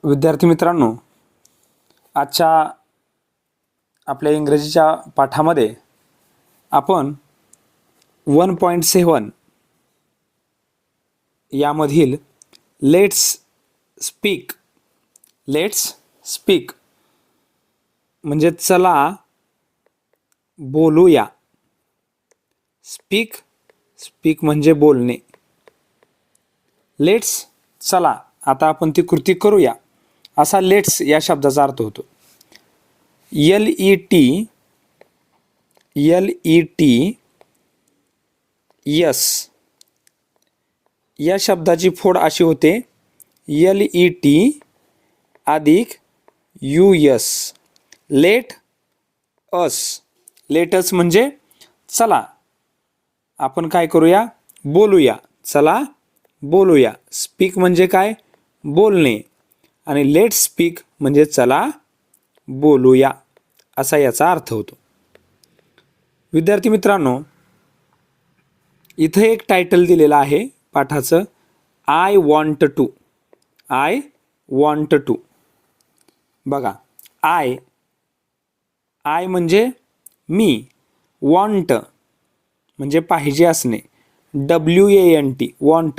विद्यार्थी मित्रांनो, आजच्या आपल्या इंग्रजीच्या पाठामध्ये आपण 1.7 यामधील लेट्स स्पीक म्हणजे चला बोलूया. स्पीक म्हणजे बोलणे. लेट्स चला आता आपण ती कृती करूया असा लेट्स या शब्दाचा अर्थ होतो. LET यस या शब्दाची फोड अशी होते LET अधिक US. लेटस म्हणजे चला आपण काय करूया, बोलूया. चला बोलूया. स्पीक म्हणजे काय, बोलणे. आणि लेट्स स्पीक म्हणजे चला बोलूया असा याचा अर्थ होतो. विद्यार्थी मित्रांनो, इथे एक टायटल दिलेलं आहे पाठाचं, आय वॉन्ट टू. बघा, आय म्हणजे मी, वॉन्ट म्हणजे पाहिजे असणे, WANT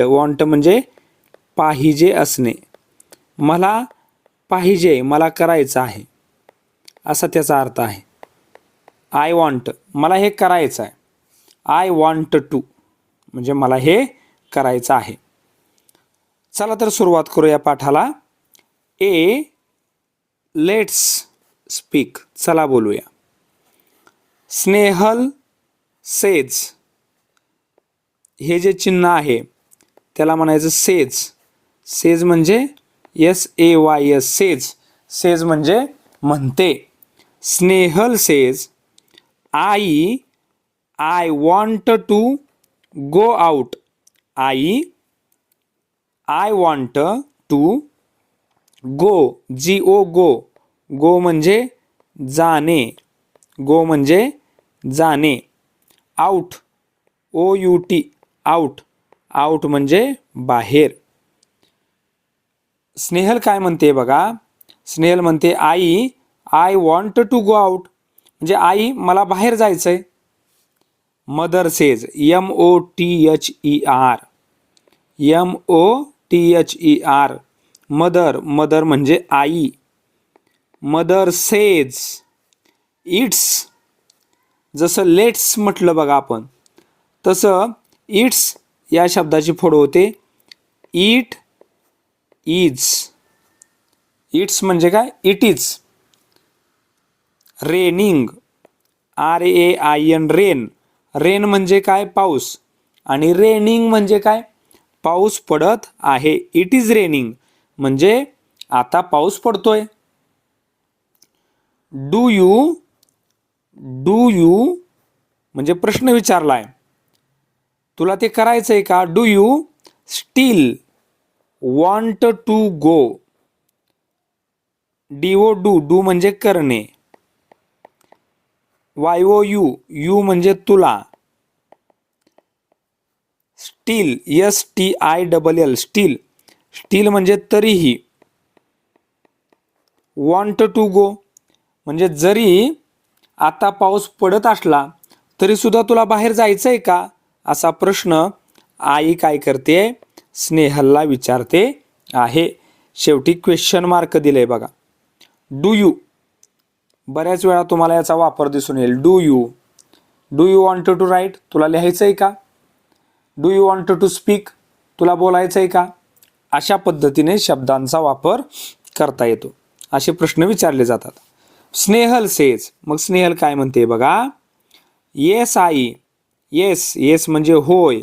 वॉन्ट म्हणजे पाहिजे असणे. मला पाहिजे, मला करायचं आहे असा त्याचा अर्थ आहे. आय वॉन्ट मला हे करायचं आहे. आय वॉन्ट टू म्हणजे मला हे करायचं आहे. चला तर सुरुवात करूया पाठाला. लेट्स स्पीक चला बोलूया. स्नेहल सेज, हे जे चिन्ह आहे त्याला म्हणायचं सेज म्हणजे SAYS. सेज म्हणजे म्हणते. Snehal says I want to go out. I want to go म्हणजे जाणे. आउट आउट म्हणजे बाहेर. स्नेहल काय म्हणते बघा, स्नेहल म्हणते I want to go out म्हणजे आई मला बाहेर जायचंय. मदर सेज MOTHER मदर म्हणजे आई. मदर सेज इट्स, जसं लेट्स म्हटलं बघा आपण तसं इट्स या शब्दाची फोड होते इट इट्स म्हणजे काय, it is. Raining RAIN rain म्हणजे काय, पाऊस. आणि रेनिंग म्हणजे काय, पाऊस पडत आहे. इट इज रेनिंग म्हणजे आता पाऊस पडतोय. डू यू म्हणजे प्रश्न विचारलाय, तुला ते करायचंय का. Do you still want to go. Do म्हणजे करणे. YOU म्हणजे तुला. स्टील STILL स्टील म्हणजे तरीही. वॉन्ट टू गो म्हणजे जरी आता पाऊस पडत असला तरी सुद्धा तुला बाहेर जायचंय का असा प्रश्न आई काय करते, स्नेहलला विचारते आहे. शेवटी क्वेश्चन मार्क दिले बघा. डू यू बऱ्याच वेळा तुम्हाला याचा वापर दिसून येईल. Do you want to write, तुला लिहायचंय का. Do you want to speak, तुला बोलायचंय का. अशा पद्धतीने शब्दांचा वापर करता येतो. असे प्रश्न विचारले जातात. स्नेहल सेज, मग स्नेहल काय म्हणते बघा. येस आई येस म्हणजे होय.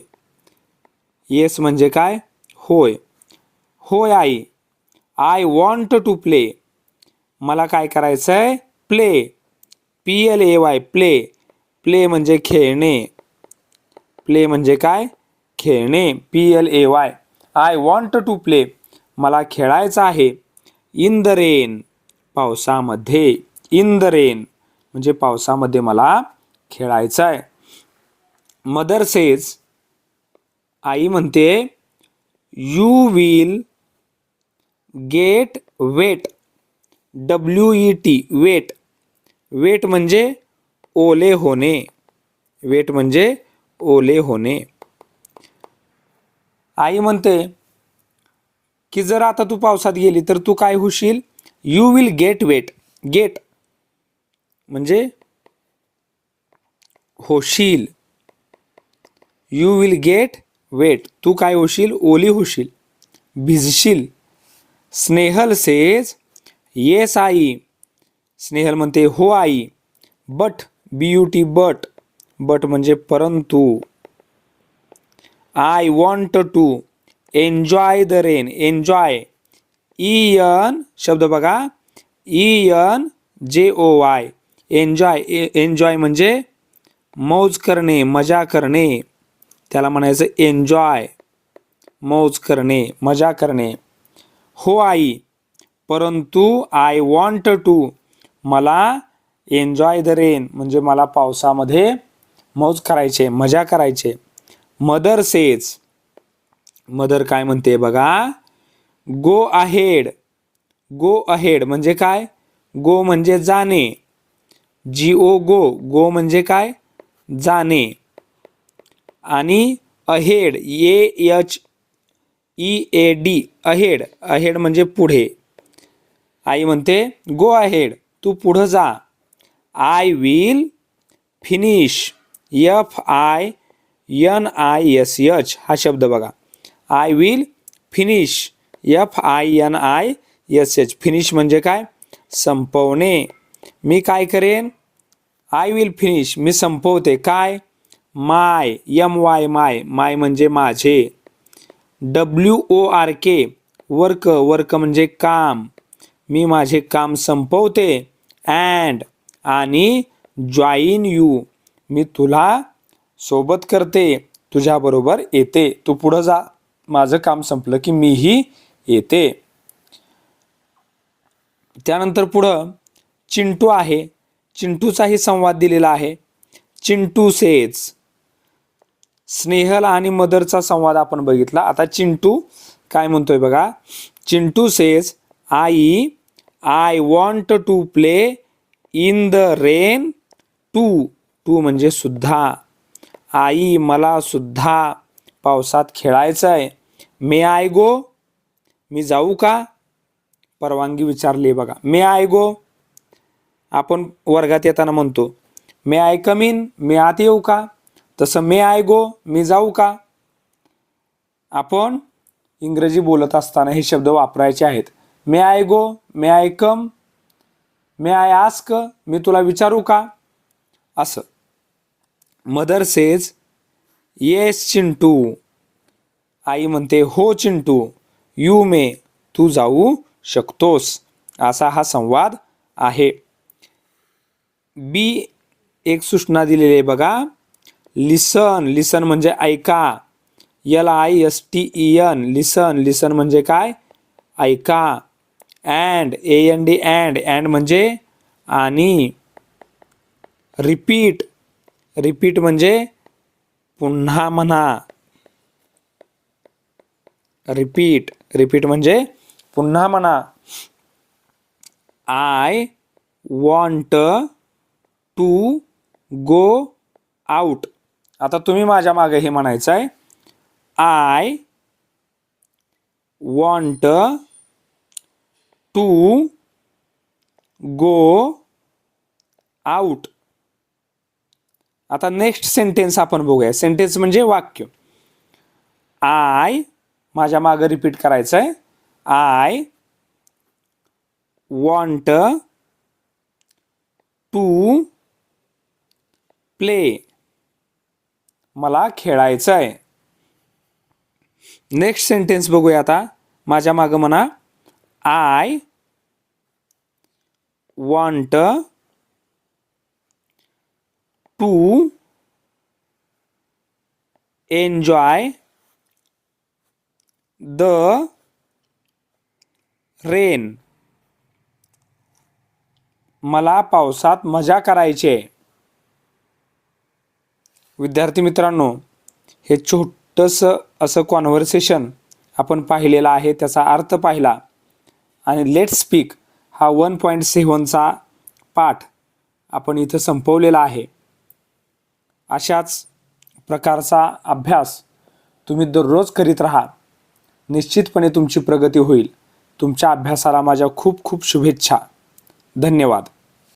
येस म्हणजे काय, होय. होय आई. आय वॉन्ट टू प्ले मला काय करायचंय, प्ले PLAY प्ले म्हणजे खेळणे. प्ले म्हणजे काय, खेळणे. PLAY I want to play मला खेळायचं आहे. इन द रेन पावसामध्ये. इन द रेन म्हणजे पावसामध्ये मला खेळायचं आहे. मदर सेज आई म्हणते you will get wet, WET wet. Wet म्हणजे ओले होणे. वेट म्हणजे ओले होणे. आई म्हणते की जर आता तू पावसात गेली तर तू काय होशील? You will get wet. Get म्हणजे होशील. You will get wet. तू काय होशील? ओली होशील, भिजशील. स्नेहल सेज येस आई. स्नेहल म्हणते हो आई. But BUT but. बट म्हणजे परंतु. I want to enjoy the rain. Enjoy EN शब्द बघा, ENJOY. एन्जॉय. एन्जॉय म्हणजे मौज करणे, मजा करणे. त्याला म्हणायचं एन्जॉय. मौज करणे, मजा करणे. हो आई, परंतु आय वॉन्ट टू, मला एन्जॉय द रेन म्हणजे मला पावसामध्ये मौज करायचे, मजा करायचे. Mother says. मदर काय म्हणते बघा, गो अहेड. गो अहेड म्हणजे काय? गो म्हणजे जाणे. GO गो. गो म्हणजे काय? जाणे. आणि अहेड AHEAD अहेड. अहेड म्हणजे पुढे. आई म्हणते गो अहेड, तू पुढं जा. I will finish. FINISH हा शब्द बघा. I will finish. FINISH. Finish म्हणजे काय? संपवणे. मी काय करेन? I will finish. मी संपवते. काय? माय. MY माय. माय म्हणजे माझे. WORK work. वर्क म्हणजे काम. मी माझे काम संपवते. अँड आणि जॉईन यू, मी तुला सोबत करते, तुझ्याबरोबर येते. तू पुढं जा, माझं काम संपलं की मीही येते. त्यानंतर पुढं चिंटू आहे. चिंटूचाही संवाद दिलेला आहे. चिंटू सेज. स्नेहल आणि मदरचा संवाद आपण बघितला. आता चिंटू काय म्हणतोय बघा. चिंटू सेज आई I want to play in the rain too. Too म्हणजे सुद्धा. आई मला सुद्धा पावसात खेळायचं आहे. मे आय गो, मी जाऊ का? परवानगी विचारली बघा. मे आय गो. आपण वर्गात येताना म्हणतो मे आय कम इन, मी आत येऊ का? तसं मे आय गो, मी जाऊ का? आपण इंग्रजी बोलत असताना हे शब्द वापरायचे आहेत. May I go, may I come, may I ask, मी तुला विचारू का? असं. Mother says yes Chintu. आई म्हणते हो चिंटू. यू मे, तू जाऊ शकतोस. असा हा संवाद आहे. बी एक सूचना दिलेली आहे बघा. लिसन. लिसन म्हणजे ऐका. LISTEN लिसन. लिसन म्हणजे काय? ऐका. And AND and. अँड म्हणजे आणि. रिपीट. रिपीट म्हणजे पुन्हा म्हणा. रिपीट. रिपीट म्हणजे पुन्हा म्हणा. I want to go out. आता तुम्ही माझ्या मागे हे म्हणायचं आहे. I want to go out. आता नेक्स्ट सेंटेन्स आपण बघूया. सेंटेन्स म्हणजे वाक्य. आय माझ्या मागे रिपीट करायचं आहे. I want to play. मला खेळायचं आहे. नेक्स्ट सेंटेन्स बघूया आता. माझ्या मागं म्हणा. I want to enjoy the rain. मला पावसात मजा करायची आहे. विद्यार्थी मित्रांनो, हे छोटंसं असं कॉन्व्हर्सेशन आपण पाहिलेलं आहे. त्याचा अर्थ पाहिला. आणि लेट्स स्पीक हा 1.7चा पाठ आपण इथं संपवलेला आहे. अशाच प्रकारचा अभ्यास तुम्ही दररोज करीत राहा. निश्चितपणे तुमची प्रगती होईल. तुमच्या अभ्यासाला माझ्या खूप खूप शुभेच्छा. धन्यवाद.